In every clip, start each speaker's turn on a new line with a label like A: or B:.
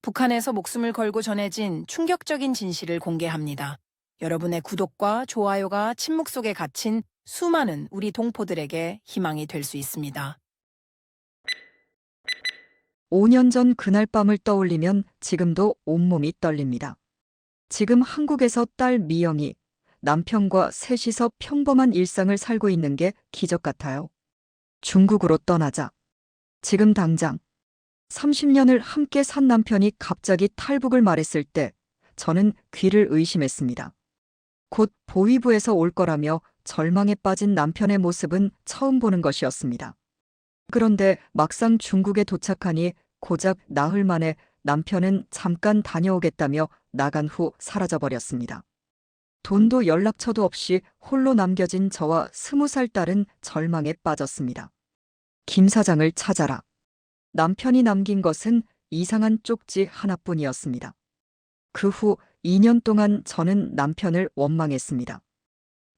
A: 북한에서 목숨을 걸고 전해진 충격적인 진실을 공개합니다. 여러분의 구독과 좋아요가 침묵 속에 갇힌 수많은 우리 동포들에게 희망이 될 수 있습니다.
B: 5년 전 그날 밤을 떠올리면 지금도 온몸이 떨립니다. 지금 한국에서 딸 미영이 남편과 셋이서 평범한 일상을 살고 있는 게 기적 같아요. 중국으로 떠나자. 지금 당장 30년을 함께 산 남편이 갑자기 탈북을 말했을 때 저는 귀를 의심했습니다. 곧 보위부에서 올 거라며 절망에 빠진 남편의 모습은 처음 보는 것이었습니다. 그런데 막상 중국에 도착하니 고작 나흘 만에 남편은 잠깐 다녀오겠다며 나간 후 사라져버렸습니다. 돈도 연락처도 없이 홀로 남겨진 저와 20살 딸은 절망에 빠졌습니다. 김 사장을 찾아라. 남편이 남긴 것은 이상한 쪽지 하나뿐이었습니다. 그 후 2년 동안 저는 남편을 원망했습니다.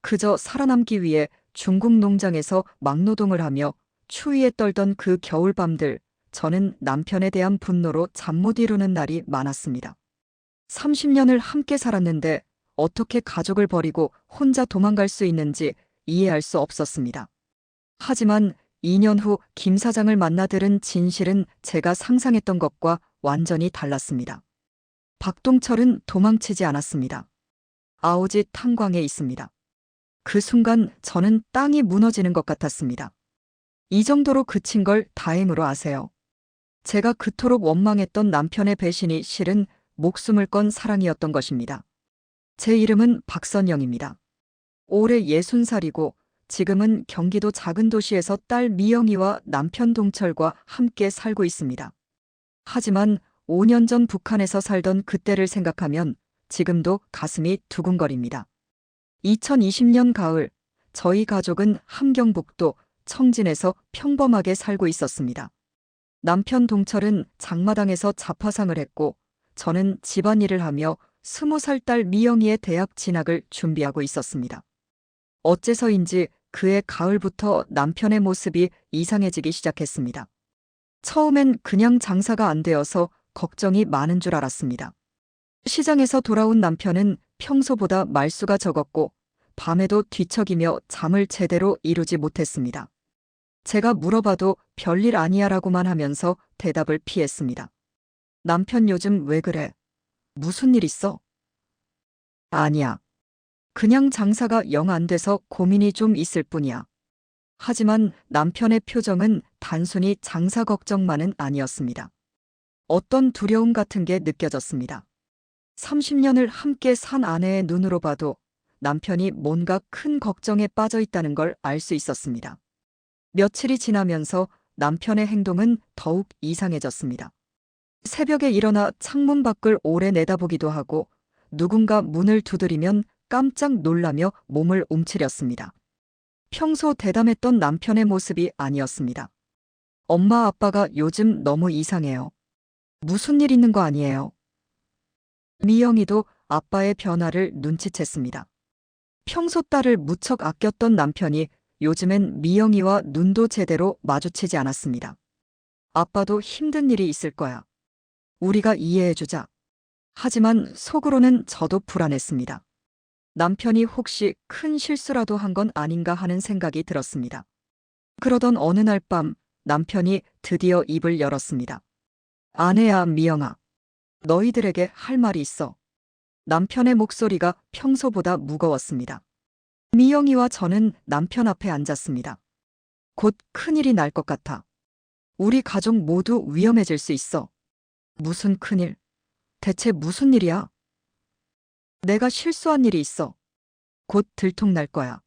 B: 그저 살아남기 위해 중국 농장에서 막노동을 하며 추위에 떨던 그 겨울밤들, 저는 남편에 대한 분노로 잠 못 이루는 날이 많았습니다. 30년을 함께 살았는데 어떻게 가족을 버리고 혼자 도망갈 수 있는지 이해할 수 없었습니다. 하지만 2년 후 김 사장을 만나 들은 진실은 제가 상상했던 것과 완전히 달랐습니다. 박동철은 도망치지 않았습니다. 아오지 탄광에 있습니다. 그 순간 저는 땅이 무너지는 것 같았습니다. 이 정도로 그친 걸 다행으로 아세요. 제가 그토록 원망했던 남편의 배신이 실은 목숨을 건 사랑이었던 것입니다. 제 이름은 박선영입니다. 올해 60살이고 지금은 경기도 작은 도시에서 딸 미영이와 남편 동철과 함께 살고 있습니다. 하지만 5년 전 북한에서 살던 그때를 생각하면 지금도 가슴이 두근거립니다. 2020년 가을, 저희 가족은 함경북도 청진에서 평범하게 살고 있었습니다. 남편 동철은 장마당에서 자파상을 했고 저는 집안일을 하며 20살 딸 미영이의 대학 진학을 준비하고 있었습니다. 어째서인지 그해 가을부터 남편의 모습이 이상해지기 시작했습니다. 처음엔 그냥 장사가 안 되어서 걱정이 많은 줄 알았습니다. 시장에서 돌아온 남편은 평소보다 말수가 적었고 밤에도 뒤척이며 잠을 제대로 이루지 못했습니다. 제가 물어봐도 별일 아니야라고만 하면서 대답을 피했습니다. 남편 요즘 왜 그래? 무슨 일 있어? 아니야. 그냥 장사가 영 안 돼서 고민이 좀 있을 뿐이야. 하지만 남편의 표정은 단순히 장사 걱정만은 아니었습니다. 어떤 두려움 같은 게 느껴졌습니다. 30년을 함께 산 아내의 눈으로 봐도 남편이 뭔가 큰 걱정에 빠져 있다는 걸 알 수 있었습니다. 며칠이 지나면서 남편의 행동은 더욱 이상해졌습니다. 새벽에 일어나 창문 밖을 오래 내다보기도 하고 누군가 문을 두드리면 깜짝 놀라며 몸을 움츠렸습니다. 평소 대담했던 남편의 모습이 아니었습니다. 엄마 아빠가 요즘 너무 이상해요. 무슨 일 있는 거 아니에요? 미영이도 아빠의 변화를 눈치챘습니다. 평소 딸을 무척 아꼈던 남편이 요즘엔 미영이와 눈도 제대로 마주치지 않았습니다. 아빠도 힘든 일이 있을 거야. 우리가 이해해주자. 하지만 속으로는 저도 불안했습니다. 남편이 혹시 큰 실수라도 한 건 아닌가 하는 생각이 들었습니다. 그러던 어느 날 밤 남편이 드디어 입을 열었습니다. 아내야 미영아. 너희들에게 할 말이 있어. 남편의 목소리가 평소보다 무거웠습니다. 미영이와 저는 남편 앞에 앉았습니다. 곧 큰일이 날 것 같아. 우리 가족 모두 위험해질 수 있어. 무슨 큰일? 대체 무슨 일이야? 내가 실수한 일이 있어. 곧 들통날 거야.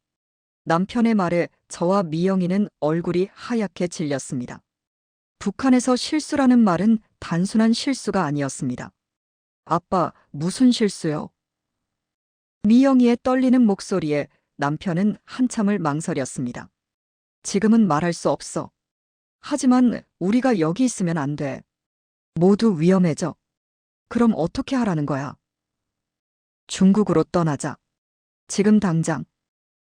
B: 남편의 말에 저와 미영이는 얼굴이 하얗게 질렸습니다. 북한에서 실수라는 말은 단순한 실수가 아니었습니다. 아빠, 무슨 실수요? 미영이의 떨리는 목소리에 남편은 한참을 망설였습니다. 지금은 말할 수 없어. 하지만 우리가 여기 있으면 안 돼. 모두 위험해져. 그럼 어떻게 하라는 거야? 중국으로 떠나자. 지금 당장.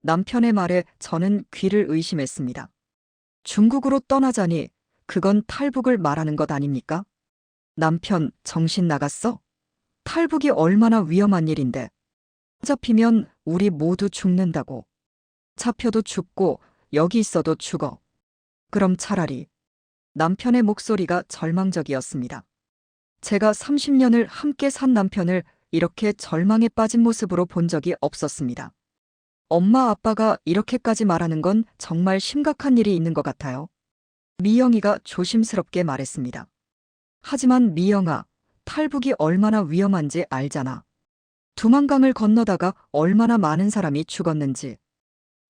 B: 남편의 말에 저는 귀를 의심했습니다. 중국으로 떠나자니 그건 탈북을 말하는 것 아닙니까? 남편 정신 나갔어? 탈북이 얼마나 위험한 일인데. 잡히면 우리 모두 죽는다고. 잡혀도 죽고 여기 있어도 죽어. 그럼 차라리. 남편의 목소리가 절망적이었습니다. 제가 30년을 함께 산 남편을 이렇게 절망에 빠진 모습으로 본 적이 없었습니다. 엄마 아빠가 이렇게까지 말하는 건 정말 심각한 일이 있는 것 같아요. 미영이가 조심스럽게 말했습니다. 하지만 미영아, 탈북이 얼마나 위험한지 알잖아. 두만강을 건너다가 얼마나 많은 사람이 죽었는지.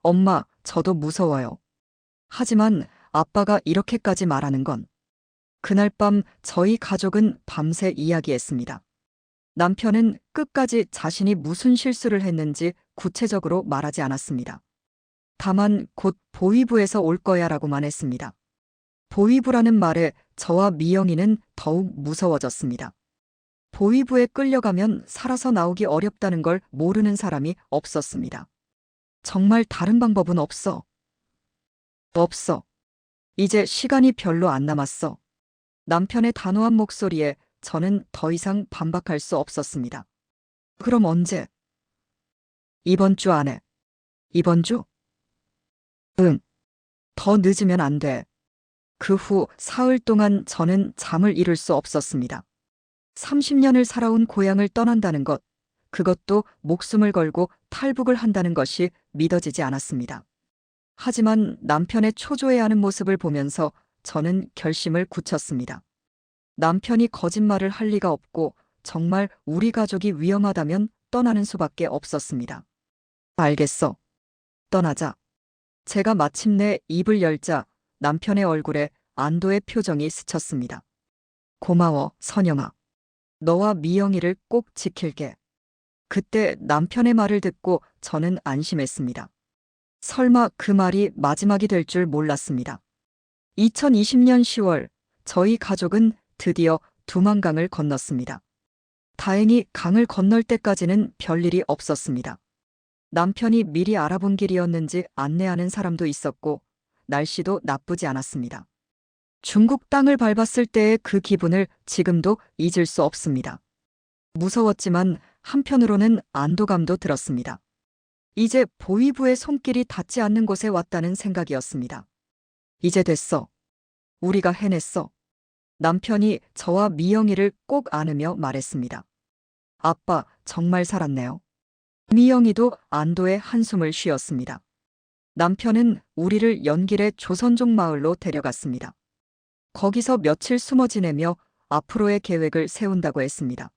B: 엄마, 저도 무서워요. 하지만 아빠가 이렇게까지 말하는 건. 그날 밤 저희 가족은 밤새 이야기했습니다. 남편은 끝까지 자신이 무슨 실수를 했는지 구체적으로 말하지 않았습니다. 다만 곧 보위부에서 올 거야라고만 했습니다. 보위부라는 말에 저와 미영이는 더욱 무서워졌습니다. 보위부에 끌려가면 살아서 나오기 어렵다는 걸 모르는 사람이 없었습니다. 정말 다른 방법은 없어. 없어. 이제 시간이 별로 안 남았어. 남편의 단호한 목소리에 저는 더 이상 반박할 수 없었습니다. 그럼 언제? 이번 주 안에. 이번 주? 응. 더 늦으면 안 돼. 그 후 사흘 동안 저는 잠을 이룰 수 없었습니다. 30년을 살아온 고향을 떠난다는 것, 그것도 목숨을 걸고 탈북을 한다는 것이 믿어지지 않았습니다. 하지만 남편의 초조해하는 모습을 보면서 저는 결심을 굳혔습니다. 남편이 거짓말을 할 리가 없고 정말 우리 가족이 위험하다면 떠나는 수밖에 없었습니다. 알겠어. 떠나자. 제가 마침내 입을 열자 남편의 얼굴에 안도의 표정이 스쳤습니다. 고마워, 선영아. 너와 미영이를 꼭 지킬게. 그때 남편의 말을 듣고 저는 안심했습니다. 설마 그 말이 마지막이 될 줄 몰랐습니다. 2020년 10월, 저희 가족은 드디어 두만강을 건넜습니다. 다행히 강을 건널 때까지는 별일이 없었습니다. 남편이 미리 알아본 길이었는지 안내하는 사람도 있었고, 날씨도 나쁘지 않았습니다. 중국 땅을 밟았을 때의 그 기분을 지금도 잊을 수 없습니다. 무서웠지만 한편으로는 안도감도 들었습니다. 이제 보위부의 손길이 닿지 않는 곳에 왔다는 생각이었습니다. 이제 됐어. 우리가 해냈어. 남편이 저와 미영이를 꼭 안으며 말했습니다. 아빠, 정말 살았네요. 미영이도 안도의 한숨을 쉬었습니다. 남편은 우리를 연길의 조선족 마을로 데려갔습니다. 거기서 며칠 숨어 지내며 앞으로의 계획을 세운다고 했습니다.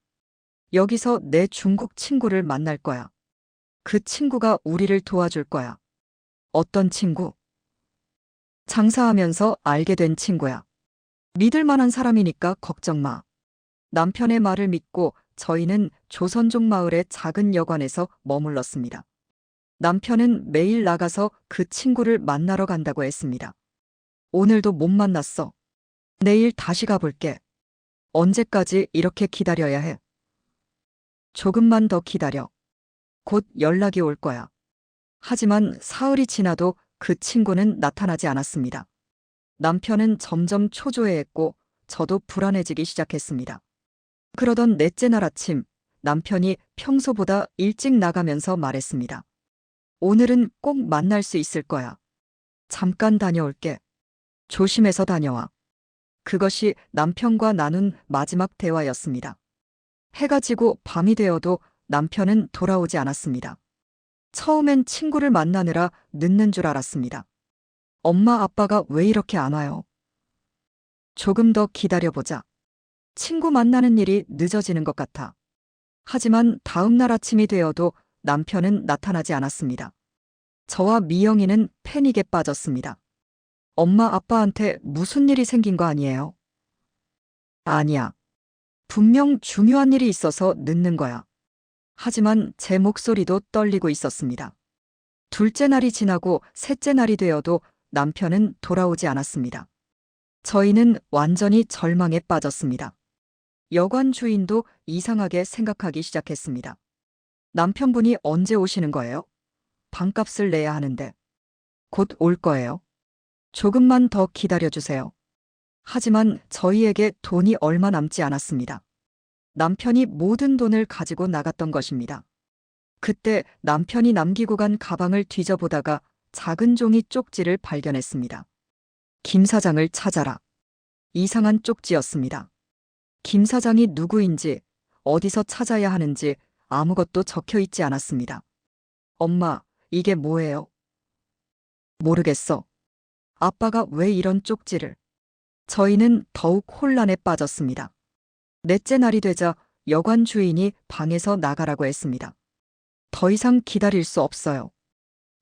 B: 여기서 내 중국 친구를 만날 거야. 그 친구가 우리를 도와줄 거야. 어떤 친구? 장사하면서 알게 된 친구야. 믿을 만한 사람이니까 걱정 마. 남편의 말을 믿고 저희는 조선족 마을의 작은 여관에서 머물렀습니다. 남편은 매일 나가서 그 친구를 만나러 간다고 했습니다. 오늘도 못 만났어. 내일 다시 가볼게. 언제까지 이렇게 기다려야 해? 조금만 더 기다려. 곧 연락이 올 거야. 하지만 사흘이 지나도 그 친구는 나타나지 않았습니다. 남편은 점점 초조해했고 저도 불안해지기 시작했습니다. 그러던 넷째 날 아침, 남편이 평소보다 일찍 나가면서 말했습니다. 오늘은 꼭 만날 수 있을 거야. 잠깐 다녀올게. 조심해서 다녀와. 그것이 남편과 나눈 마지막 대화였습니다. 해가 지고 밤이 되어도 남편은 돌아오지 않았습니다. 처음엔 친구를 만나느라 늦는 줄 알았습니다. 엄마 아빠가 왜 이렇게 안 와요? 조금 더 기다려보자. 친구 만나는 일이 늦어지는 것 같아. 하지만 다음 날 아침이 되어도 남편은 나타나지 않았습니다. 저와 미영이는 패닉에 빠졌습니다. 엄마 아빠한테 무슨 일이 생긴 거 아니에요? 아니야. 분명 중요한 일이 있어서 늦는 거야. 하지만 제 목소리도 떨리고 있었습니다. 둘째 날이 지나고 셋째 날이 되어도 남편은 돌아오지 않았습니다. 저희는 완전히 절망에 빠졌습니다. 여관 주인도 이상하게 생각하기 시작했습니다. 남편분이 언제 오시는 거예요? 방값을 내야 하는데. 곧 올 거예요. 조금만 더 기다려주세요. 하지만 저희에게 돈이 얼마 남지 않았습니다. 남편이 모든 돈을 가지고 나갔던 것입니다. 그때 남편이 남기고 간 가방을 뒤져보다가 작은 종이 쪽지를 발견했습니다. 김 사장을 찾아라. 이상한 쪽지였습니다. 김 사장이 누구인지, 어디서 찾아야 하는지 아무것도 적혀 있지 않았습니다. 엄마, 이게 뭐예요? 모르겠어. 아빠가 왜 이런 쪽지를? 저희는 더욱 혼란에 빠졌습니다. 넷째 날이 되자 여관 주인이 방에서 나가라고 했습니다. 더 이상 기다릴 수 없어요.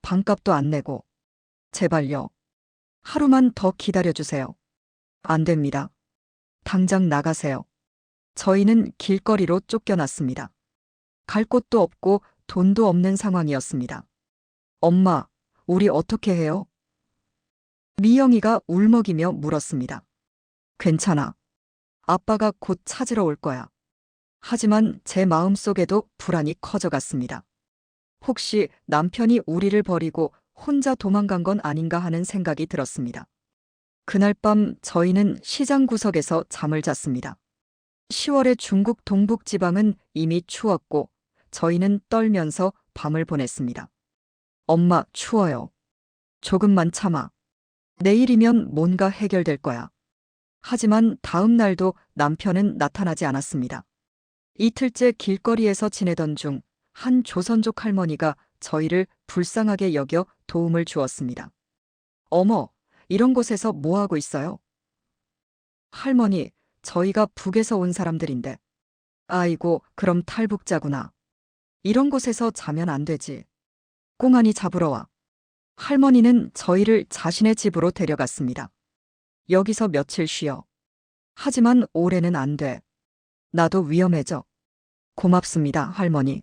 B: 방값도 안 내고. 제발요. 하루만 더 기다려주세요. 안 됩니다. 당장 나가세요. 저희는 길거리로 쫓겨났습니다. 갈 곳도 없고 돈도 없는 상황이었습니다. 엄마, 우리 어떻게 해요? 미영이가 울먹이며 물었습니다. 괜찮아. 아빠가 곧 찾으러 올 거야. 하지만 제 마음속에도 불안이 커져갔습니다. 혹시 남편이 우리를 버리고 혼자 도망간 건 아닌가 하는 생각이 들었습니다. 그날 밤 저희는 시장 구석에서 잠을 잤습니다. 10월의 중국 동북지방은 이미 추웠고 저희는 떨면서 밤을 보냈습니다. 엄마, 추워요. 조금만 참아. 내일이면 뭔가 해결될 거야. 하지만 다음 날도 남편은 나타나지 않았습니다. 이틀째 길거리에서 지내던 중 한 조선족 할머니가 저희를 불쌍하게 여겨 도움을 주었습니다. 어머, 이런 곳에서 뭐 하고 있어요? 할머니, 저희가 북에서 온 사람들인데. 아이고, 그럼 탈북자구나. 이런 곳에서 자면 안 되지. 꽁안이 잡으러 와. 할머니는 저희를 자신의 집으로 데려갔습니다. 여기서 며칠 쉬어. 하지만 올해는 안 돼. 나도 위험해져. 고맙습니다, 할머니.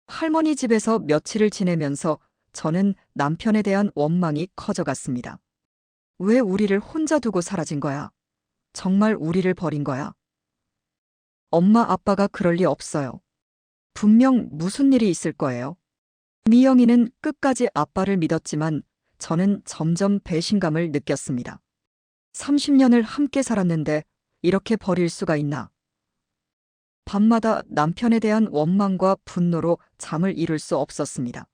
B: 할머니 집에서 며칠을 지내면서 저는 남편에 대한 원망이 커져갔습니다. 왜 우리를 혼자 두고 사라진 거야? 정말 우리를 버린 거야? 엄마, 아빠가 그럴 리 없어요. 분명 무슨 일이 있을 거예요. 미영이는 끝까지 아빠를 믿었지만 저는 점점 배신감을 느꼈습니다. 30년을 함께 살았는데 이렇게 버릴 수가 있나? 밤마다 남편에 대한 원망과 분노로 잠을 이룰 수 없었습니다.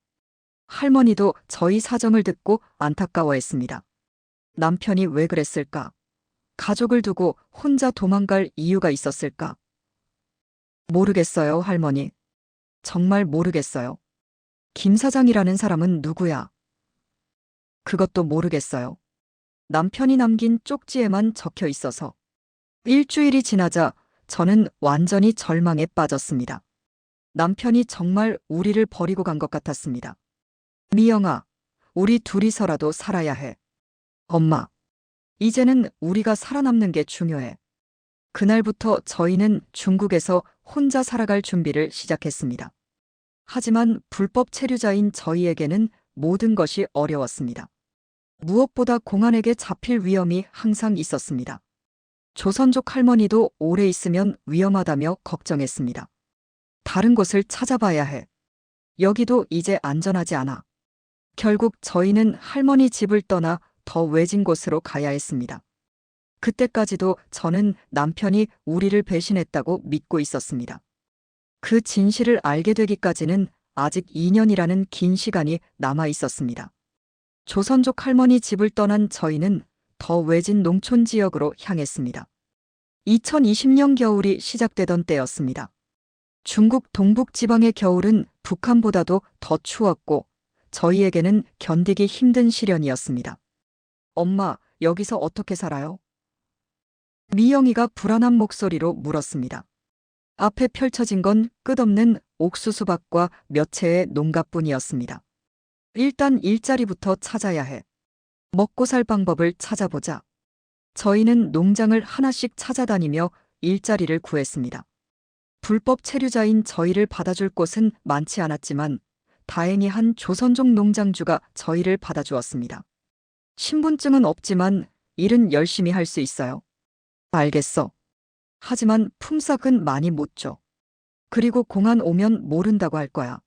B: 할머니도 저희 사정을 듣고 안타까워했습니다. 남편이 왜 그랬을까? 가족을 두고 혼자 도망갈 이유가 있었을까? 모르겠어요, 할머니. 정말 모르겠어요. 김 사장이라는 사람은 누구야? 그것도 모르겠어요. 남편이 남긴 쪽지에만 적혀 있어서. 일주일이 지나자 저는 완전히 절망에 빠졌습니다. 남편이 정말 우리를 버리고 간 것 같았습니다. 미영아, 우리 둘이서라도 살아야 해. 엄마, 이제는 우리가 살아남는 게 중요해. 그날부터 저희는 중국에서 혼자 살아갈 준비를 시작했습니다. 하지만 불법 체류자인 저희에게는 모든 것이 어려웠습니다. 무엇보다 공안에게 잡힐 위험이 항상 있었습니다. 조선족 할머니도 오래 있으면 위험하다며 걱정했습니다. 다른 곳을 찾아봐야 해. 여기도 이제 안전하지 않아. 결국 저희는 할머니 집을 떠나 더 외진 곳으로 가야 했습니다. 그때까지도 저는 남편이 우리를 배신했다고 믿고 있었습니다. 그 진실을 알게 되기까지는 아직 2년이라는 긴 시간이 남아 있었습니다. 조선족 할머니 집을 떠난 저희는 더 외진 농촌 지역으로 향했습니다. 2020년 겨울이 시작되던 때였습니다. 중국 동북 지방의 겨울은 북한보다도 더 추웠고 저희에게는 견디기 힘든 시련이었습니다. 엄마, 여기서 어떻게 살아요? 미영이가 불안한 목소리로 물었습니다. 앞에 펼쳐진 건 끝없는 옥수수밭과 몇 채의 농가뿐이었습니다. 일단 일자리부터 찾아야 해. 먹고 살 방법을 찾아보자. 저희는 농장을 하나씩 찾아다니며 일자리를 구했습니다. 불법 체류자인 저희를 받아줄 곳은 많지 않았지만 다행히 한 조선족 농장주가 저희를 받아주었습니다. 신분증은 없지만 일은 열심히 할 수 있어요. 알겠어. 하지만 품삯은 많이 못 줘. 그리고 공안 오면 모른다고 할 거야.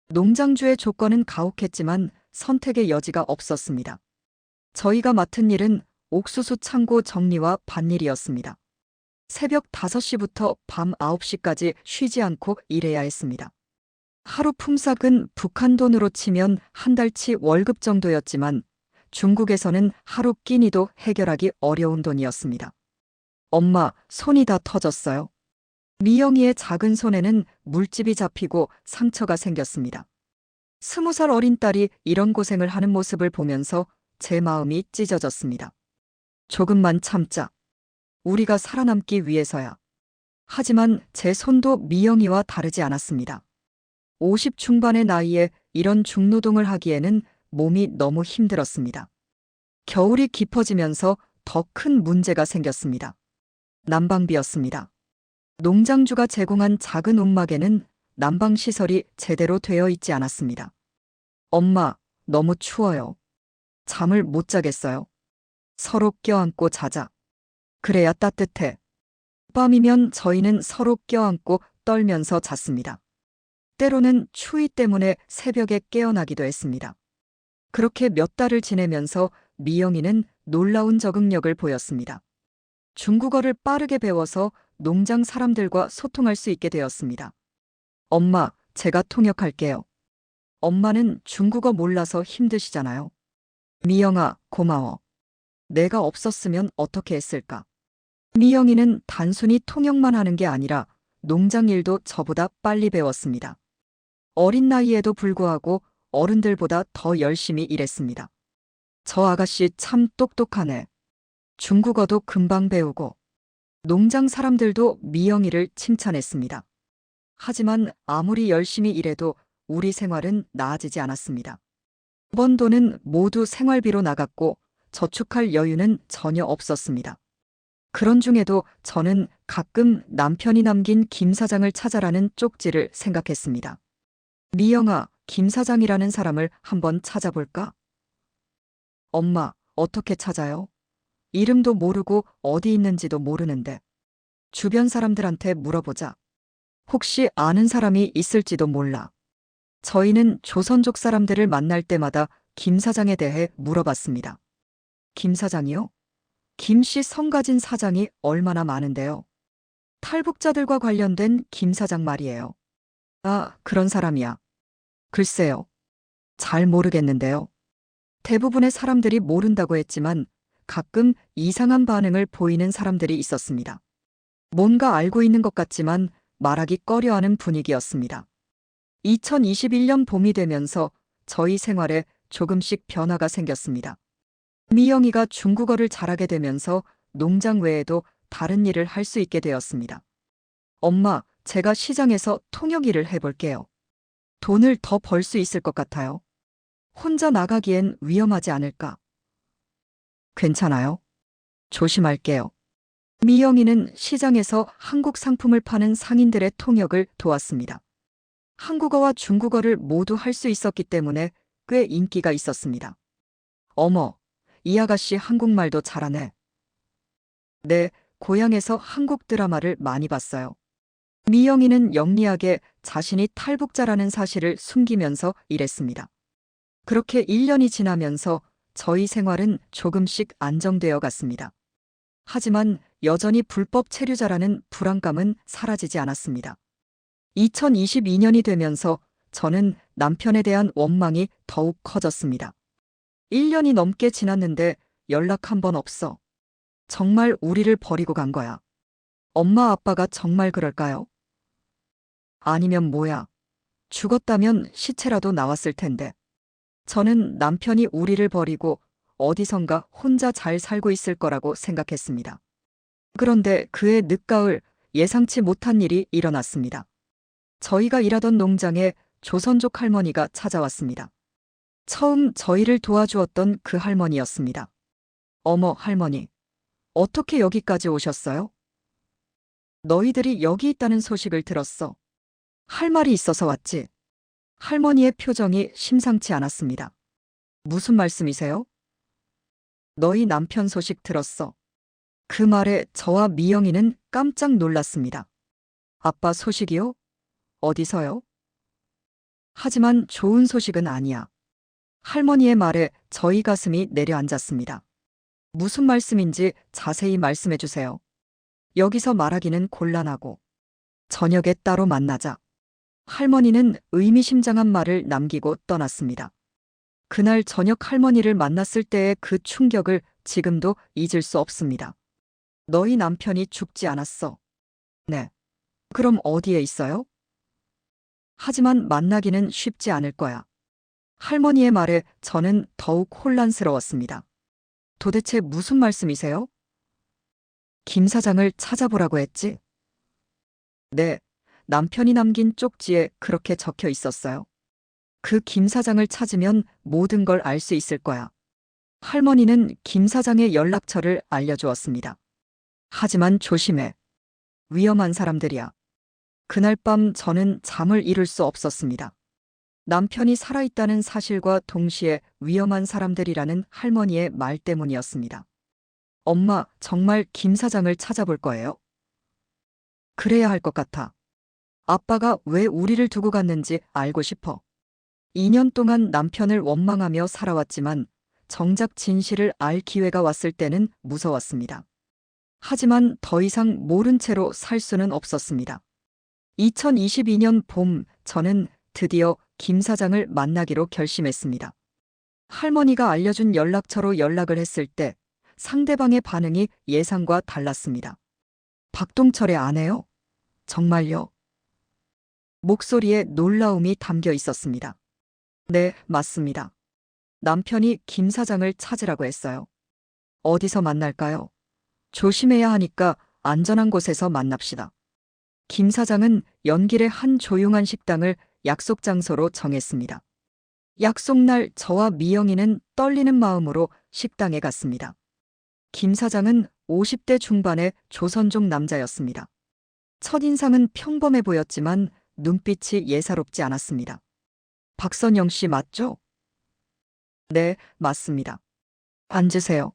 B: 농장주의 조건은 가혹했지만 선택의 여지가 없었습니다. 저희가 맡은 일은 옥수수 창고 정리와 밭일이었습니다. 새벽 5시부터 밤 9시까지 쉬지 않고 일해야 했습니다. 하루 품삯은 북한 돈으로 치면 한 달치 월급 정도였지만 중국에서는 하루 끼니도 해결하기 어려운 돈이었습니다. 엄마, 손이 다 터졌어요. 미영이의 작은 손에는 물집이 잡히고 상처가 생겼습니다. 20살 어린 딸이 이런 고생을 하는 모습을 보면서 제 마음이 찢어졌습니다. 조금만 참자. 우리가 살아남기 위해서야. 하지만 제 손도 미영이와 다르지 않았습니다. 50 중반의 나이에 이런 중노동을 하기에는 몸이 너무 힘들었습니다. 겨울이 깊어지면서 더 큰 문제가 생겼습니다. 난방비였습니다. 농장주가 제공한 작은 움막에는 난방시설이 제대로 되어 있지 않았습니다. 엄마, 너무 추워요. 잠을 못 자겠어요. 서로 껴안고 자자. 그래야 따뜻해. 밤이면 저희는 서로 껴안고 떨면서 잤습니다. 때로는 추위 때문에 새벽에 깨어나기도 했습니다. 그렇게 몇 달을 지내면서 미영이는 놀라운 적응력을 보였습니다. 중국어를 빠르게 배워서 농장 사람들과 소통할 수 있게 되었습니다. 엄마, 제가 통역할게요. 엄마는 중국어 몰라서 힘드시잖아요. 미영아, 고마워. 내가 없었으면 어떻게 했을까? 미영이는 단순히 통역만 하는 게 아니라 농장 일도 저보다 빨리 배웠습니다. 어린 나이에도 불구하고 어른들보다 더 열심히 일했습니다. 저 아가씨 참 똑똑하네. 중국어도 금방 배우고. 농장 사람들도 미영이를 칭찬했습니다. 하지만 아무리 열심히 일해도 우리 생활은 나아지지 않았습니다. 번 돈은 모두 생활비로 나갔고 저축할 여유는 전혀 없었습니다. 그런 중에도 저는 가끔 남편이 남긴 김 사장을 찾아라는 쪽지를 생각했습니다. 미영아, 김 사장이라는 사람을 한번 찾아볼까? 엄마, 어떻게 찾아요? 이름도 모르고 어디 있는지도 모르는데. 주변 사람들한테 물어보자. 혹시 아는 사람이 있을지도 몰라. 저희는 조선족 사람들을 만날 때마다 김 사장에 대해 물어봤습니다. 김 사장이요? 김씨 성 가진 사장이 얼마나 많은데요. 탈북자들과 관련된 김 사장 말이에요. 아, 그런 사람이야. 글쎄요. 잘 모르겠는데요. 대부분의 사람들이 모른다고 했지만 가끔 이상한 반응을 보이는 사람들이 있었습니다. 뭔가 알고 있는 것 같지만 말하기 꺼려하는 분위기였습니다. 2021년 봄이 되면서 저희 생활에 조금씩 변화가 생겼습니다. 미영이가 중국어를 잘하게 되면서 농장 외에도 다른 일을 할 수 있게 되었습니다. 엄마, 제가 시장에서 통역 일을 해볼게요. 돈을 더 벌 수 있을 것 같아요. 혼자 나가기엔 위험하지 않을까? 괜찮아요. 조심할게요. 미영이는 시장에서 한국 상품을 파는 상인들의 통역을 도왔습니다. 한국어와 중국어를 모두 할 수 있었기 때문에 꽤 인기가 있었습니다. 어머, 이 아가씨 한국말도 잘하네. 네, 고향에서 한국 드라마를 많이 봤어요. 미영이는 영리하게 자신이 탈북자라는 사실을 숨기면서 일했습니다. 그렇게 1년이 지나면서 저희 생활은 조금씩 안정되어 갔습니다. 하지만 여전히 불법 체류자라는 불안감은 사라지지 않았습니다. 2022년이 되면서 저는 남편에 대한 원망이 더욱 커졌습니다. 1년이 넘게 지났는데 연락 한 번 없어. 정말 우리를 버리고 간 거야. 엄마 아빠가 정말 그럴까요? 아니면 뭐야? 죽었다면 시체라도 나왔을 텐데. 저는 남편이 우리를 버리고 어디선가 혼자 잘 살고 있을 거라고 생각했습니다. 그런데 그해 늦가을 예상치 못한 일이 일어났습니다. 저희가 일하던 농장에 조선족 할머니가 찾아왔습니다. 처음 저희를 도와주었던 그 할머니였습니다. 어머, 할머니. 어떻게 여기까지 오셨어요? 너희들이 여기 있다는 소식을 들었어. 할 말이 있어서 왔지. 할머니의 표정이 심상치 않았습니다. 무슨 말씀이세요? 너희 남편 소식 들었어. 그 말에 저와 미영이는 깜짝 놀랐습니다. 아빠 소식이요? 어디서요? 하지만 좋은 소식은 아니야. 할머니의 말에 저희 가슴이 내려앉았습니다. 무슨 말씀인지 자세히 말씀해 주세요. 여기서 말하기는 곤란하고 저녁에 따로 만나자. 할머니는 의미심장한 말을 남기고 떠났습니다. 그날 저녁 할머니를 만났을 때의 그 충격을 지금도 잊을 수 없습니다. 너희 남편이 죽지 않았어. 네. 그럼 어디에 있어요? 하지만 만나기는 쉽지 않을 거야. 할머니의 말에 저는 더욱 혼란스러웠습니다. 도대체 무슨 말씀이세요? 김 사장을 찾아보라고 했지? 네, 남편이 남긴 쪽지에 그렇게 적혀 있었어요. 그 김 사장을 찾으면 모든 걸 알 수 있을 거야. 할머니는 김 사장의 연락처를 알려주었습니다. 하지만 조심해. 위험한 사람들이야. 그날 밤 저는 잠을 이룰 수 없었습니다. 남편이 살아있다는 사실과 동시에 위험한 사람들이라는 할머니의 말 때문이었습니다. 엄마, 정말 김 사장을 찾아볼 거예요? 그래야 할 것 같아. 아빠가 왜 우리를 두고 갔는지 알고 싶어. 2년 동안 남편을 원망하며 살아왔지만 정작 진실을 알 기회가 왔을 때는 무서웠습니다. 하지만 더 이상 모른 채로 살 수는 없었습니다. 2022년 봄, 저는 드디어 김 사장을 만나기로 결심했습니다. 할머니가 알려준 연락처로 연락을 했을 때 상대방의 반응이 예상과 달랐습니다. 박동철의 아내요? 정말요? 목소리에 놀라움이 담겨 있었습니다. 네, 맞습니다. 남편이 김 사장을 찾으라고 했어요. 어디서 만날까요? 조심해야 하니까 안전한 곳에서 만납시다. 김 사장은 연길의 한 조용한 식당을 약속 장소로 정했습니다. 약속날 저와 미영이는 떨리는 마음으로 식당에 갔습니다. 김 사장은 50대 중반의 조선족 남자였습니다. 첫인상은 평범해 보였지만 눈빛이 예사롭지 않았습니다. 박선영 씨 맞죠? 네, 맞습니다. 앉으세요.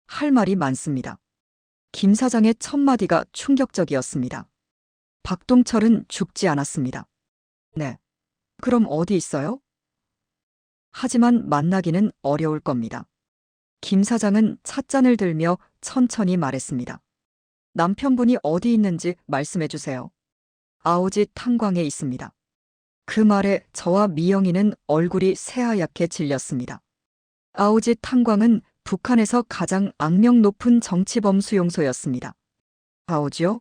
B: 할 말이 많습니다. 김 사장의 첫 마디가 충격적이었습니다. 박동철은 죽지 않았습니다. 네. 그럼 어디 있어요? 하지만 만나기는 어려울 겁니다. 김 사장은 찻잔을 들며 천천히 말했습니다. 남편분이 어디 있는지 말씀해 주세요. 아오지 탄광에 있습니다. 그 말에 저와 미영이는 얼굴이 새하얗게 질렸습니다. 아오지 탄광은 북한에서 가장 악명 높은 정치범 수용소였습니다. 아오지요?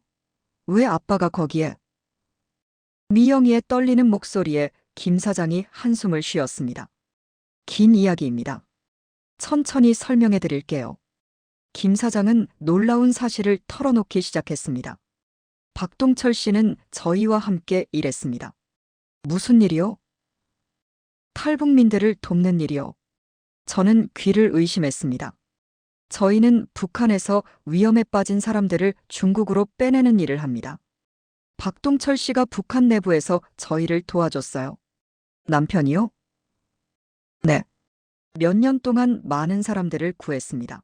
B: 왜 아빠가 거기에? 미영이의 떨리는 목소리에 김 사장이 한숨을 쉬었습니다. 긴 이야기입니다. 천천히 설명해 드릴게요. 김 사장은 놀라운 사실을 털어놓기 시작했습니다. 박동철 씨는 저희와 함께 일했습니다. 무슨 일이요? 탈북민들을 돕는 일이요. 저는 귀를 의심했습니다. 저희는 북한에서 위험에 빠진 사람들을 중국으로 빼내는 일을 합니다. 박동철 씨가 북한 내부에서 저희를 도와줬어요. 남편이요? 네. 몇 년 동안 많은 사람들을 구했습니다.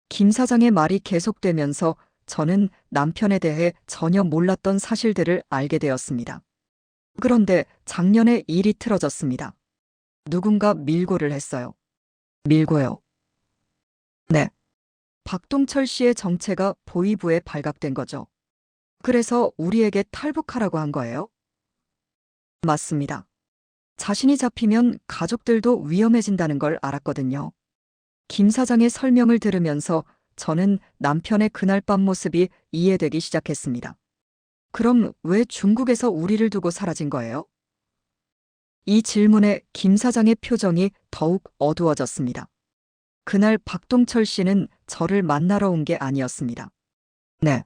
B: 김 사장의 말이 계속되면서 저는 남편에 대해 전혀 몰랐던 사실들을 알게 되었습니다. 그런데 작년에 일이 틀어졌습니다. 누군가 밀고를 했어요. 밀고요. 네. 박동철 씨의 정체가 보위부에 발각된 거죠. 그래서 우리에게 탈북하라고 한 거예요? 맞습니다. 자신이 잡히면 가족들도 위험해진다는 걸 알았거든요. 김 사장의 설명을 들으면서 저는 남편의 그날 밤 모습이 이해되기 시작했습니다. 그럼 왜 중국에서 우리를 두고 사라진 거예요? 이 질문에 김 사장의 표정이 더욱 어두워졌습니다. 그날 박동철 씨는 저를 만나러 온 게 아니었습니다. 네.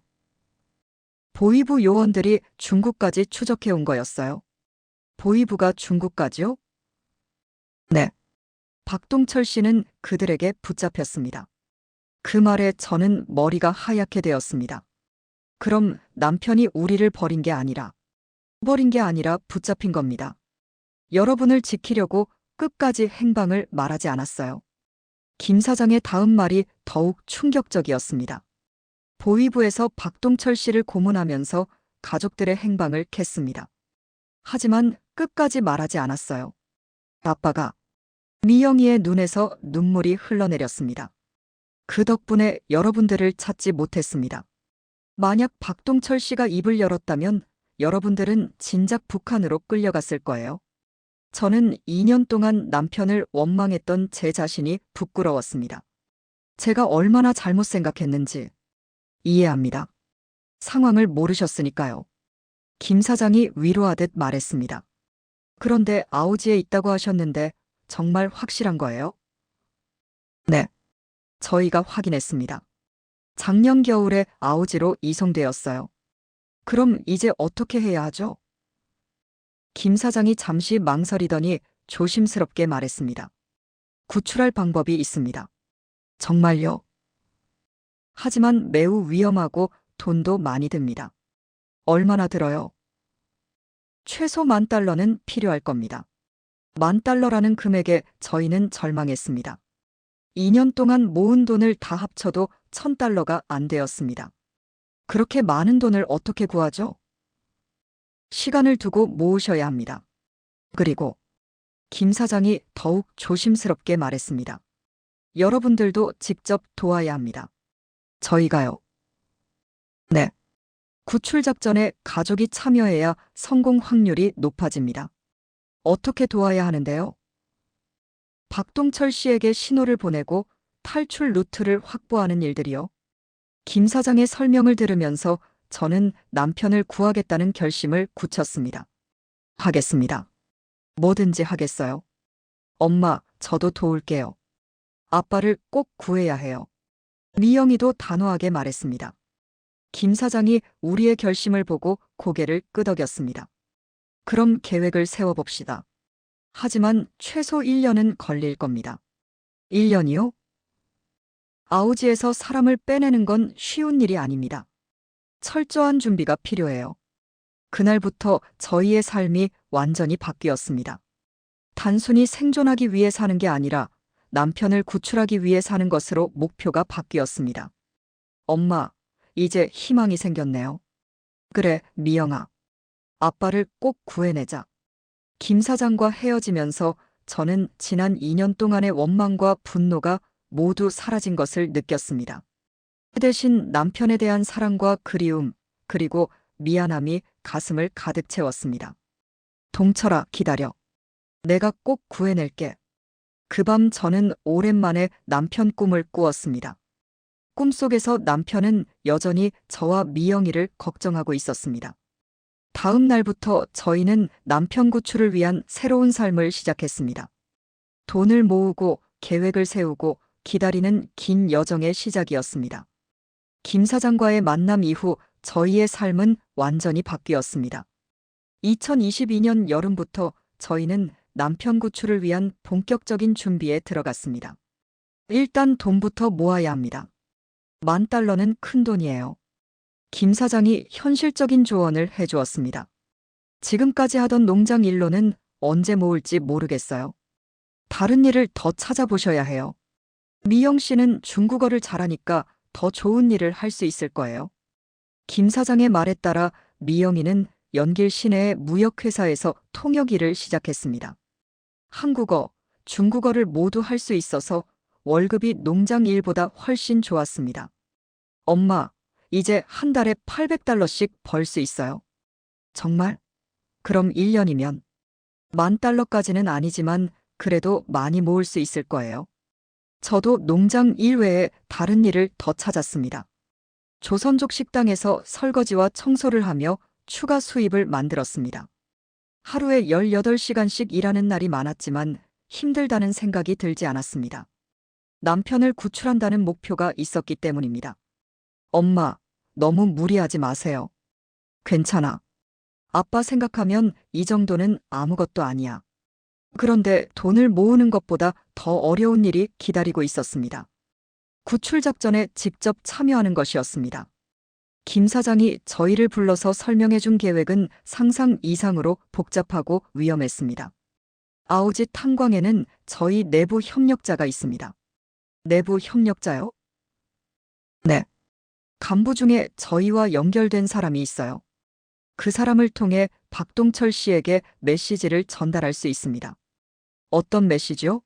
B: 보위부 요원들이 중국까지 추적해 온 거였어요. 보위부가 중국까지요? 네. 박동철 씨는 그들에게 붙잡혔습니다. 그 말에 저는 머리가 하얗게 되었습니다. 그럼 남편이 우리를 버린 게 아니라 붙잡힌 겁니다. 여러분을 지키려고 끝까지 행방을 말하지 않았어요. 김 사장의 다음 말이 더욱 충격적이었습니다. 보위부에서 박동철 씨를 고문하면서 가족들의 행방을 캤습니다. 하지만 끝까지 말하지 않았어요. 아빠가 미영이의 눈에서 눈물이 흘러내렸습니다. 그 덕분에 여러분들을 찾지 못했습니다. 만약 박동철 씨가 입을 열었다면 여러분들은 진작 북한으로 끌려갔을 거예요. 저는 2년 동안 남편을 원망했던 제 자신이 부끄러웠습니다. 제가 얼마나 잘못 생각했는지 이해합니다. 상황을 모르셨으니까요. 김 사장이 위로하듯 말했습니다. 그런데 아우지에 있다고 하셨는데 정말 확실한 거예요? 네. 저희가 확인했습니다. 작년 겨울에 아우지로 이송되었어요. 그럼 이제 어떻게 해야 하죠? 김 사장이 잠시 망설이더니 조심스럽게 말했습니다. 구출할 방법이 있습니다. 정말요? 하지만 매우 위험하고 돈도 많이 듭니다. 얼마나 들어요? 최소 $10,000는 필요할 겁니다. $10,000라는 금액에 저희는 절망했습니다. 2년 동안 모은 돈을 다 합쳐도 $1,000가 안 되었습니다. 그렇게 많은 돈을 어떻게 구하죠? 시간을 두고 모으셔야 합니다. 그리고 김 사장이 더욱 조심스럽게 말했습니다. 여러분들도 직접 도와야 합니다. 저희가요? 네. 구출 작전에 가족이 참여해야 성공 확률이 높아집니다. 어떻게 도와야 하는데요? 박동철 씨에게 신호를 보내고 탈출 루트를 확보하는 일들이요. 김 사장의 설명을 들으면서 저는 남편을 구하겠다는 결심을 굳혔습니다. 하겠습니다. 뭐든지 하겠어요. 엄마, 저도 도울게요. 아빠를 꼭 구해야 해요. 미영이도 단호하게 말했습니다. 김 사장이 우리의 결심을 보고 고개를 끄덕였습니다. 그럼 계획을 세워봅시다. 하지만 최소 1년은 걸릴 겁니다. 1년이요? 아우지에서 사람을 빼내는 건 쉬운 일이 아닙니다. 철저한 준비가 필요해요. 그날부터 저희의 삶이 완전히 바뀌었습니다. 단순히 생존하기 위해 사는 게 아니라 남편을 구출하기 위해 사는 것으로 목표가 바뀌었습니다. 엄마, 이제 희망이 생겼네요. 그래, 미영아. 아빠를 꼭 구해내자. 김 사장과 헤어지면서 저는 지난 2년 동안의 원망과 분노가 모두 사라진 것을 느꼈습니다. 그 대신 남편에 대한 사랑과 그리움, 그리고 미안함이 가슴을 가득 채웠습니다. 동철아, 기다려. 내가 꼭 구해낼게. 그 밤 저는 오랜만에 남편 꿈을 꾸었습니다. 꿈속에서 남편은 여전히 저와 미영이를 걱정하고 있었습니다. 다음 날부터 저희는 남편 구출을 위한 새로운 삶을 시작했습니다. 돈을 모으고 계획을 세우고 기다리는 긴 여정의 시작이었습니다. 김 사장과의 만남 이후 저희의 삶은 완전히 바뀌었습니다. 2022년 여름부터 저희는 남편 구출을 위한 본격적인 준비에 들어갔습니다. 일단 돈부터 모아야 합니다. $10,000는 큰 돈이에요. 김 사장이 현실적인 조언을 해주었습니다. 지금까지 하던 농장 일로는 언제 모을지 모르겠어요. 다른 일을 더 찾아보셔야 해요. 미영 씨는 중국어를 잘하니까 더 좋은 일을 할 수 있을 거예요. 김 사장의 말에 따라 미영이는 연길 시내의 무역회사에서 통역 일을 시작했습니다. 한국어, 중국어를 모두 할 수 있어서 월급이 농장 일보다 훨씬 좋았습니다. 엄마, 이제 한 달에 $800씩 벌 수 있어요. 정말? 그럼 1년이면 $10,000까지는 아니지만 그래도 많이 모을 수 있을 거예요. 저도 농장 일 외에 다른 일을 더 찾았습니다. 조선족 식당에서 설거지와 청소를 하며 추가 수입을 만들었습니다. 하루에 18시간씩 일하는 날이 많았지만 힘들다는 생각이 들지 않았습니다. 남편을 구출한다는 목표가 있었기 때문입니다. 엄마, 너무 무리하지 마세요. 괜찮아. 아빠 생각하면 이 정도는 아무것도 아니야. 그런데 돈을 모으는 것보다 더 어려운 일이 기다리고 있었습니다. 구출 작전에 직접 참여하는 것이었습니다. 김 사장이 저희를 불러서 설명해 준 계획은 상상 이상으로 복잡하고 위험했습니다. 아우지 탄광에는 저희 내부 협력자가 있습니다. 내부 협력자요? 네. 간부 중에 저희와 연결된 사람이 있어요. 그 사람을 통해 박동철 씨에게 메시지를 전달할 수 있습니다. 어떤 메시지요?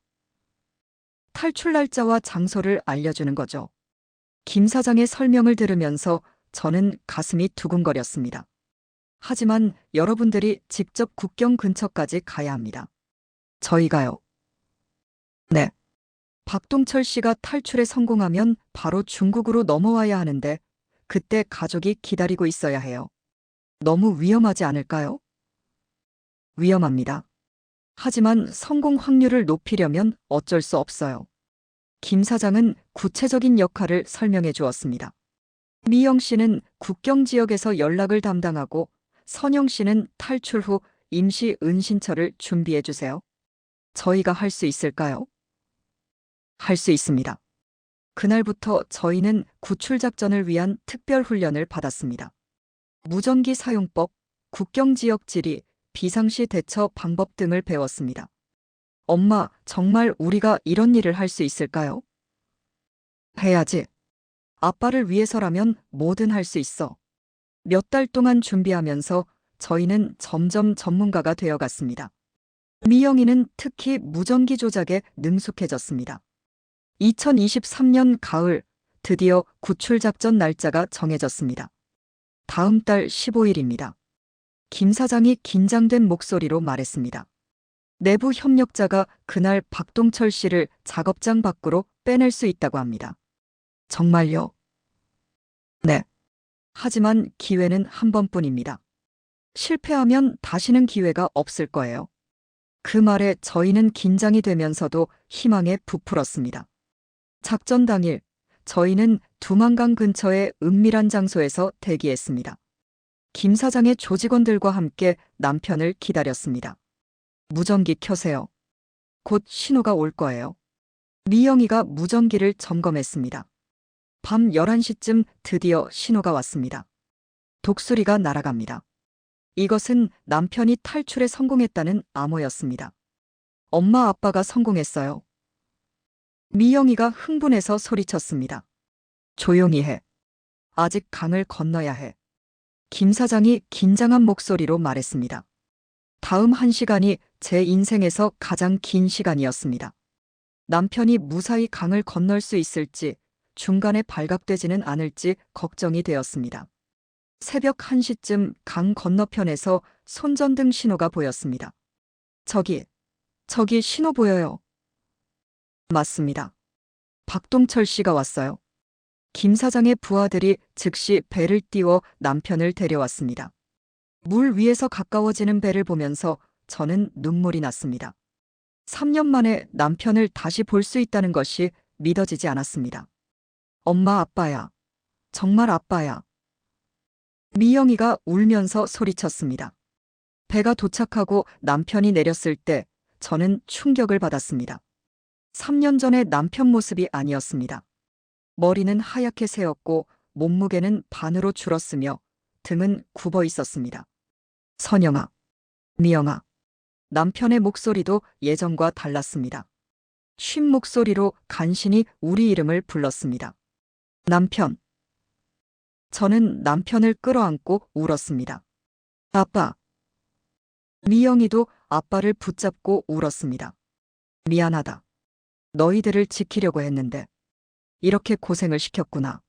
B: 탈출 날짜와 장소를 알려주는 거죠. 김 사장의 설명을 들으면서 저는 가슴이 두근거렸습니다. 하지만 여러분들이 직접 국경 근처까지 가야 합니다. 저희가요? 네. 박동철 씨가 탈출에 성공하면 바로 중국으로 넘어와야 하는데 그때 가족이 기다리고 있어야 해요. 너무 위험하지 않을까요? 위험합니다. 하지만 성공 확률을 높이려면 어쩔 수 없어요. 김 사장은 구체적인 역할을 설명해 주었습니다. 미영 씨는 국경 지역에서 연락을 담당하고 선영 씨는 탈출 후 임시 은신처를 준비해 주세요. 저희가 할 수 있을까요? 할 수 있습니다. 그날부터 저희는 구출 작전을 위한 특별 훈련을 받았습니다. 무전기 사용법, 국경 지역 지리, 비상시 대처 방법 등을 배웠습니다. 엄마, 정말 우리가 이런 일을 할 수 있을까요? 해야지. 아빠를 위해서라면 뭐든 할 수 있어. 몇 달 동안 준비하면서 저희는 점점 전문가가 되어갔습니다. 미영이는 특히 무전기 조작에 능숙해졌습니다. 2023년 가을, 드디어 구출 작전 날짜가 정해졌습니다. 다음 달 15일입니다. 김 사장이 긴장된 목소리로 말했습니다. 내부 협력자가 그날 박동철 씨를 작업장 밖으로 빼낼 수 있다고 합니다. 정말요? 네. 하지만 기회는 한 번뿐입니다. 실패하면 다시는 기회가 없을 거예요. 그 말에 저희는 긴장이 되면서도 희망에 부풀었습니다. 작전 당일, 저희는 두만강 근처의 은밀한 장소에서 대기했습니다. 김 사장의 조직원들과 함께 남편을 기다렸습니다. 무전기 켜세요. 곧 신호가 올 거예요. 미영이가 무전기를 점검했습니다. 밤 11시쯤 드디어 신호가 왔습니다. 독수리가 날아갑니다. 이것은 남편이 탈출에 성공했다는 암호였습니다. 엄마 아빠가 성공했어요. 미영이가 흥분해서 소리쳤습니다. 조용히 해. 아직 강을 건너야 해. 김 사장이 긴장한 목소리로 말했습니다. 다음 1시간이 제 인생에서 가장 긴 시간이었습니다. 남편이 무사히 강을 건널 수 있을지, 중간에 발각되지는 않을지 걱정이 되었습니다. 새벽 1시쯤 강 건너편에서 손전등 신호가 보였습니다. 저기 신호 보여요. 맞습니다. 박동철 씨가 왔어요. 김 사장의 부하들이 즉시 배를 띄워 남편을 데려왔습니다. 물 위에서 가까워지는 배를 보면서 저는 눈물이 났습니다. 3년 만에 남편을 다시 볼 수 있다는 것이 믿어지지 않았습니다. 엄마 아빠야. 정말 아빠야. 미영이가 울면서 소리쳤습니다. 배가 도착하고 남편이 내렸을 때 저는 충격을 받았습니다. 3년 전의 남편 모습이 아니었습니다. 머리는 하얗게 새었고 몸무게는 반으로 줄었으며 등은 굽어 있었습니다. 선영아, 미영아. 남편의 목소리도 예전과 달랐습니다. 쉰 목소리로 간신히 우리 이름을 불렀습니다. 남편. 저는 남편을 끌어안고 울었습니다. 아빠. 미영이도 아빠를 붙잡고 울었습니다. 미안하다. 너희들을 지키려고 했는데 이렇게 고생을 시켰구나.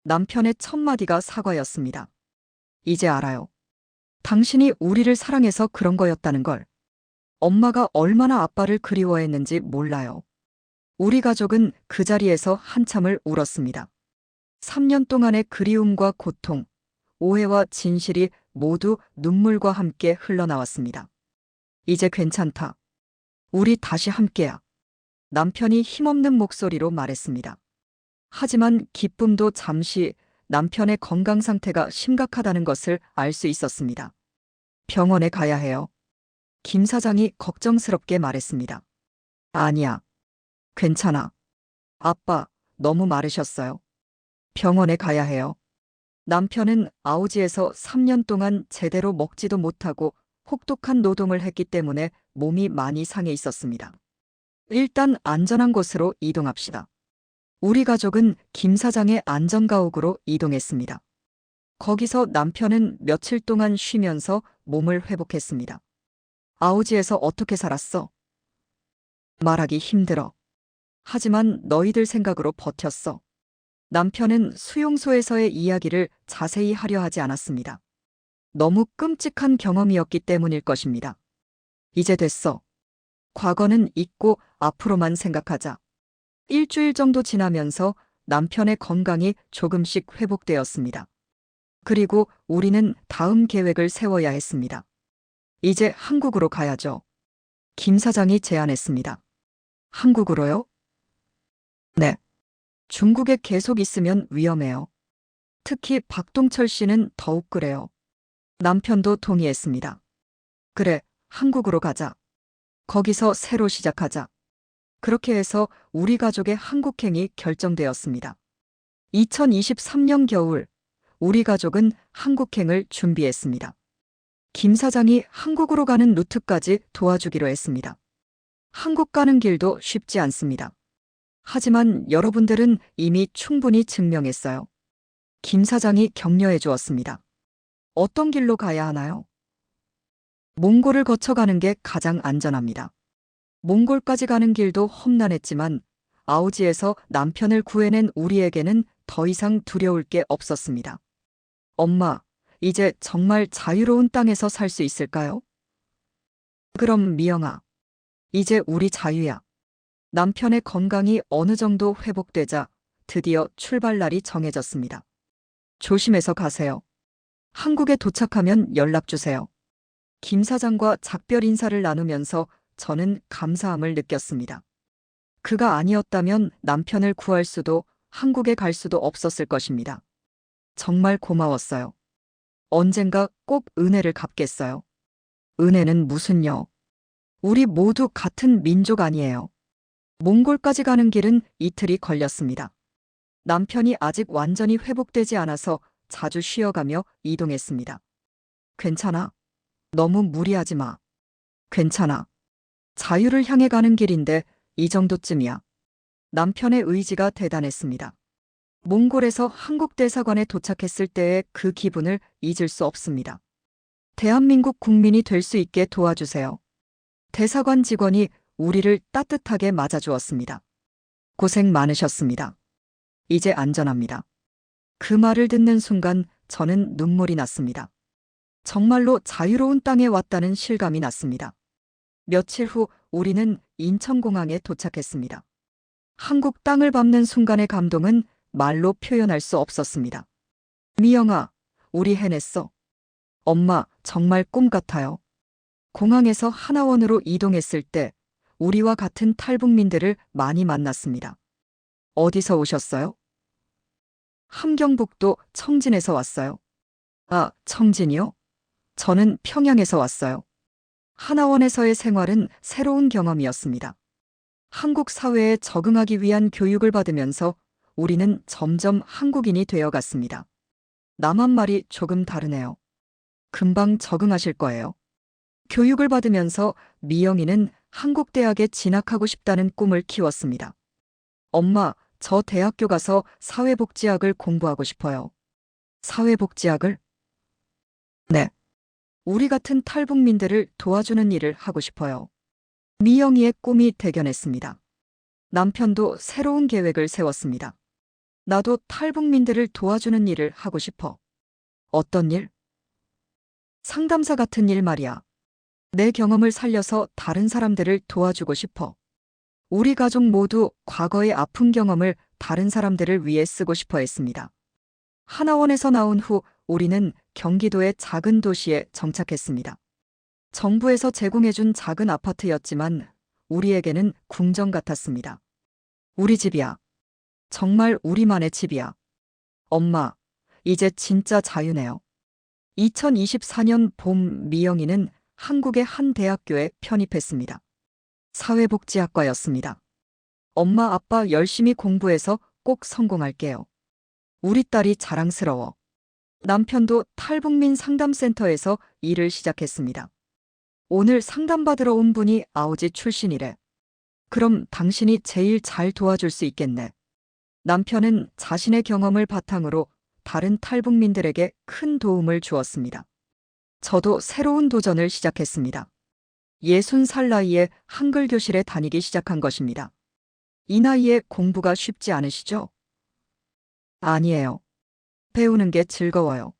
B: 남편의 첫 마디가 사과였습니다. 이제 알아요. 당신이 우리를 사랑해서 그런 거였다는 걸. 엄마가 얼마나 아빠를 그리워했는지 몰라요. 우리 가족은 그 자리에서 한참을 울었습니다. 3년 동안의 그리움과 고통, 오해와 진실이 모두 눈물과 함께 흘러나왔습니다. 이제 괜찮다. 우리 다시 함께야. 남편이 힘없는 목소리로 말했습니다. 하지만 기쁨도 잠시 남편의 건강 상태가 심각하다는 것을 알 수 있었습니다. 병원에 가야 해요. 김 사장이 걱정스럽게 말했습니다. 아니야. 괜찮아. 아빠, 너무 마르셨어요. 병원에 가야 해요. 남편은 아우지에서 3년 동안 제대로 먹지도 못하고 혹독한 노동을 했기 때문에 몸이 많이 상해 있었습니다. 일단 안전한 곳으로 이동합시다. 우리 가족은 김 사장의 안전가옥으로 이동했습니다. 거기서 남편은 며칠 동안 쉬면서 몸을 회복했습니다. 아우지에서 어떻게 살았어? 말하기 힘들어. 하지만 너희들 생각으로 버텼어. 남편은 수용소에서의 이야기를 자세히 하려 하지 않았습니다. 너무 끔찍한 경험이었기 때문일 것입니다. 이제 됐어. 과거는 잊고 앞으로만 생각하자. 일주일 정도 지나면서 남편의 건강이 조금씩 회복되었습니다. 그리고 우리는 다음 계획을 세워야 했습니다. 이제 한국으로 가야죠. 김 사장이 제안했습니다. 한국으로요? 네. 중국에 계속 있으면 위험해요. 특히 박동철 씨는 더욱 그래요. 남편도 동의했습니다. 그래, 한국으로 가자. 거기서 새로 시작하자. 그렇게 해서 우리 가족의 한국행이 결정되었습니다. 2023년 겨울, 우리 가족은 한국행을 준비했습니다. 김 사장이 한국으로 가는 루트까지 도와주기로 했습니다. 한국 가는 길도 쉽지 않습니다. 하지만 여러분들은 이미 충분히 증명했어요. 김 사장이 격려해 주었습니다. 어떤 길로 가야 하나요? 몽골을 거쳐가는 게 가장 안전합니다. 몽골까지 가는 길도 험난했지만 아우지에서 남편을 구해낸 우리에게는 더 이상 두려울 게 없었습니다. 엄마, 이제 정말 자유로운 땅에서 살 수 있을까요? 그럼 미영아, 이제 우리 자유야. 남편의 건강이 어느 정도 회복되자 드디어 출발 날이 정해졌습니다. 조심해서 가세요. 한국에 도착하면 연락 주세요. 김 사장과 작별 인사를 나누면서 저는 감사함을 느꼈습니다. 그가 아니었다면 남편을 구할 수도 한국에 갈 수도 없었을 것입니다. 정말 고마웠어요. 언젠가 꼭 은혜를 갚겠어요. 은혜는 무슨요? 우리 모두 같은 민족 아니에요. 몽골까지 가는 길은 이틀이 걸렸습니다. 남편이 아직 완전히 회복되지 않아서 자주 쉬어가며 이동했습니다. 괜찮아. 너무 무리하지 마. 괜찮아. 자유를 향해 가는 길인데 이 정도쯤이야. 남편의 의지가 대단했습니다. 몽골에서 한국 대사관에 도착했을 때의 그 기분을 잊을 수 없습니다. 대한민국 국민이 될 수 있게 도와주세요. 대사관 직원이 우리를 따뜻하게 맞아주었습니다. 고생 많으셨습니다. 이제 안전합니다. 그 말을 듣는 순간 저는 눈물이 났습니다. 정말로 자유로운 땅에 왔다는 실감이 났습니다. 며칠 후 우리는 인천공항에 도착했습니다. 한국 땅을 밟는 순간의 감동은 말로 표현할 수 없었습니다. 미영아, 우리 해냈어. 엄마, 정말 꿈 같아요. 공항에서 하나원으로 이동했을 때 우리와 같은 탈북민들을 많이 만났습니다. 어디서 오셨어요? 함경북도 청진에서 왔어요. 아, 청진이요? 저는 평양에서 왔어요. 하나원에서의 생활은 새로운 경험이었습니다. 한국 사회에 적응하기 위한 교육을 받으면서 우리는 점점 한국인이 되어갔습니다. 남한 말이 조금 다르네요. 금방 적응하실 거예요. 교육을 받으면서 미영이는 한국 대학에 진학하고 싶다는 꿈을 키웠습니다. 엄마, 저 대학교 가서 사회복지학을 공부하고 싶어요. 사회복지학을? 네. 우리 같은 탈북민들을 도와주는 일을 하고 싶어요. 미영이의 꿈이 대견했습니다. 남편도 새로운 계획을 세웠습니다. 나도 탈북민들을 도와주는 일을 하고 싶어. 어떤 일? 상담사 같은 일 말이야. 내 경험을 살려서 다른 사람들을 도와주고 싶어. 우리 가족 모두 과거의 아픈 경험을 다른 사람들을 위해 쓰고 싶어 했습니다. 하나원에서 나온 후 우리는 경기도의 작은 도시에 정착했습니다. 정부에서 제공해준 작은 아파트였지만 우리에게는 궁정 같았습니다. 우리 집이야. 정말 우리만의 집이야. 엄마, 이제 진짜 자유네요. 2024년 봄 미영이는 한국의 한 대학교에 편입했습니다. 사회복지학과였습니다. 엄마, 아빠 열심히 공부해서 꼭 성공할게요. 우리 딸이 자랑스러워. 남편도 탈북민 상담센터에서 일을 시작했습니다. 오늘 상담받으러 온 분이 아우지 출신이래. 그럼 당신이 제일 잘 도와줄 수 있겠네. 남편은 자신의 경험을 바탕으로 다른 탈북민들에게 큰 도움을 주었습니다. 저도 새로운 도전을 시작했습니다. 60살 나이에 한글 교실에 다니기 시작한 것입니다. 이 나이에 공부가 쉽지 않으시죠? 아니에요. 배우는 게 즐거워요.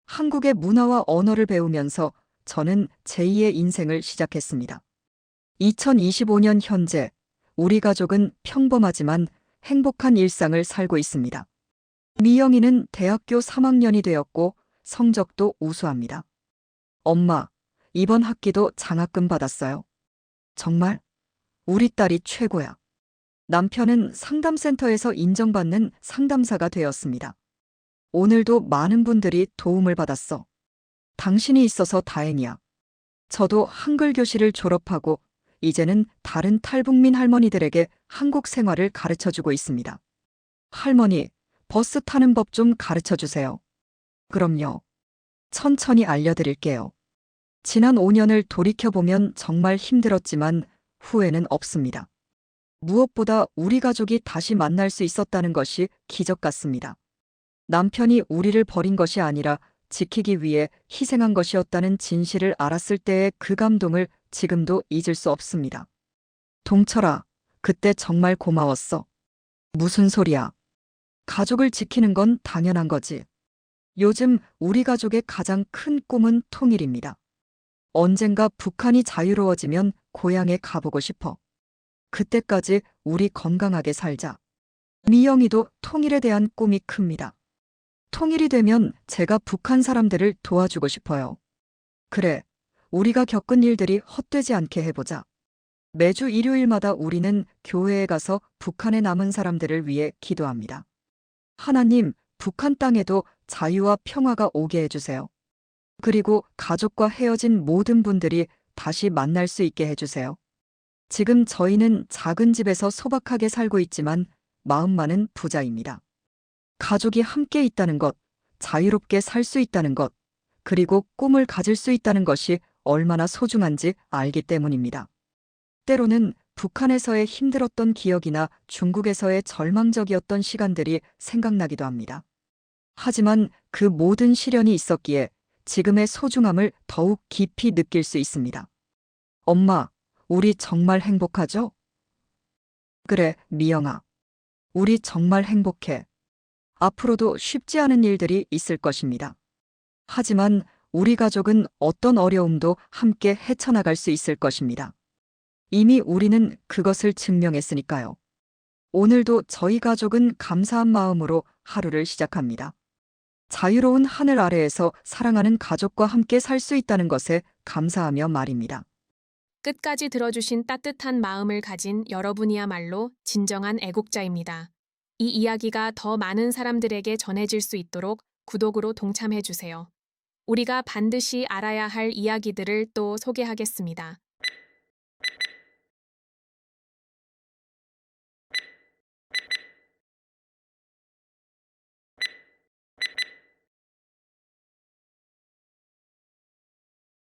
B: 한국의 문화와 언어를 배우면서 저는 제2의 인생을 시작했습니다. 2025년 현재 우리 가족은 평범하지만 행복한 일상을 살고 있습니다. 미영이는 대학교 3학년이 되었고 성적도 우수합니다. 엄마, 이번 학기도 장학금 받았어요. 정말 우리 딸이 최고야. 남편은 상담센터에서 인정받는 상담사가 되었습니다. 오늘도 많은 분들이 도움을 받았어. 당신이 있어서 다행이야. 저도 한글 교실을 졸업하고 이제는 다른 탈북민 할머니들에게 한국 생활을 가르쳐주고 있습니다. 할머니, 버스 타는 법 좀 가르쳐 주세요. 그럼요. 천천히 알려드릴게요. 지난 5년을 돌이켜보면 정말 힘들었지만 후회는 없습니다. 무엇보다 우리 가족이 다시 만날 수 있었다는 것이 기적 같습니다. 남편이 우리를 버린 것이 아니라 지키기 위해 희생한 것이었다는 진실을 알았을 때의 그 감동을 지금도 잊을 수 없습니다. 동철아, 그때 정말 고마웠어. 무슨 소리야? 가족을 지키는 건 당연한 거지. 요즘 우리 가족의 가장 큰 꿈은 통일입니다. 언젠가 북한이 자유로워지면 고향에 가보고 싶어. 그때까지 우리 건강하게 살자. 미영이도 통일에 대한 꿈이 큽니다. 통일이 되면 제가 북한 사람들을 도와주고 싶어요. 그래, 우리가 겪은 일들이 헛되지 않게 해보자. 매주 일요일마다 우리는 교회에 가서 북한에 남은 사람들을 위해 기도합니다. 하나님, 북한 땅에도 자유와 평화가 오게 해주세요. 그리고 가족과 헤어진 모든 분들이 다시 만날 수 있게 해주세요. 지금 저희는 작은 집에서 소박하게 살고 있지만 마음만은 부자입니다. 가족이 함께 있다는 것, 자유롭게 살 수 있다는 것, 그리고 꿈을 가질 수 있다는 것이 얼마나 소중한지 알기 때문입니다. 때로는 북한에서의 힘들었던 기억이나 중국에서의 절망적이었던 시간들이 생각나기도 합니다. 하지만 그 모든 시련이 있었기에 지금의 소중함을 더욱 깊이 느낄 수 있습니다. 엄마, 우리 정말 행복하죠? 그래, 미영아. 우리 정말 행복해. 앞으로도 쉽지 않은 일들이 있을 것입니다. 하지만 우리 가족은 어떤 어려움도 함께 헤쳐나갈 수 있을 것입니다. 이미 우리는 그것을 증명했으니까요. 오늘도 저희 가족은 감사한 마음으로 하루를 시작합니다. 자유로운 하늘 아래에서 사랑하는 가족과 함께 살 수 있다는 것에 감사하며 말입니다.
C: 끝까지 들어주신 따뜻한 마음을 가진 여러분이야말로 진정한 애국자입니다. 이 이야기가 더 많은 사람들에게 전해질 수 있도록 구독으로 동참해주세요. 우리가 반드시 알아야 할 이야기들을 또 소개하겠습니다.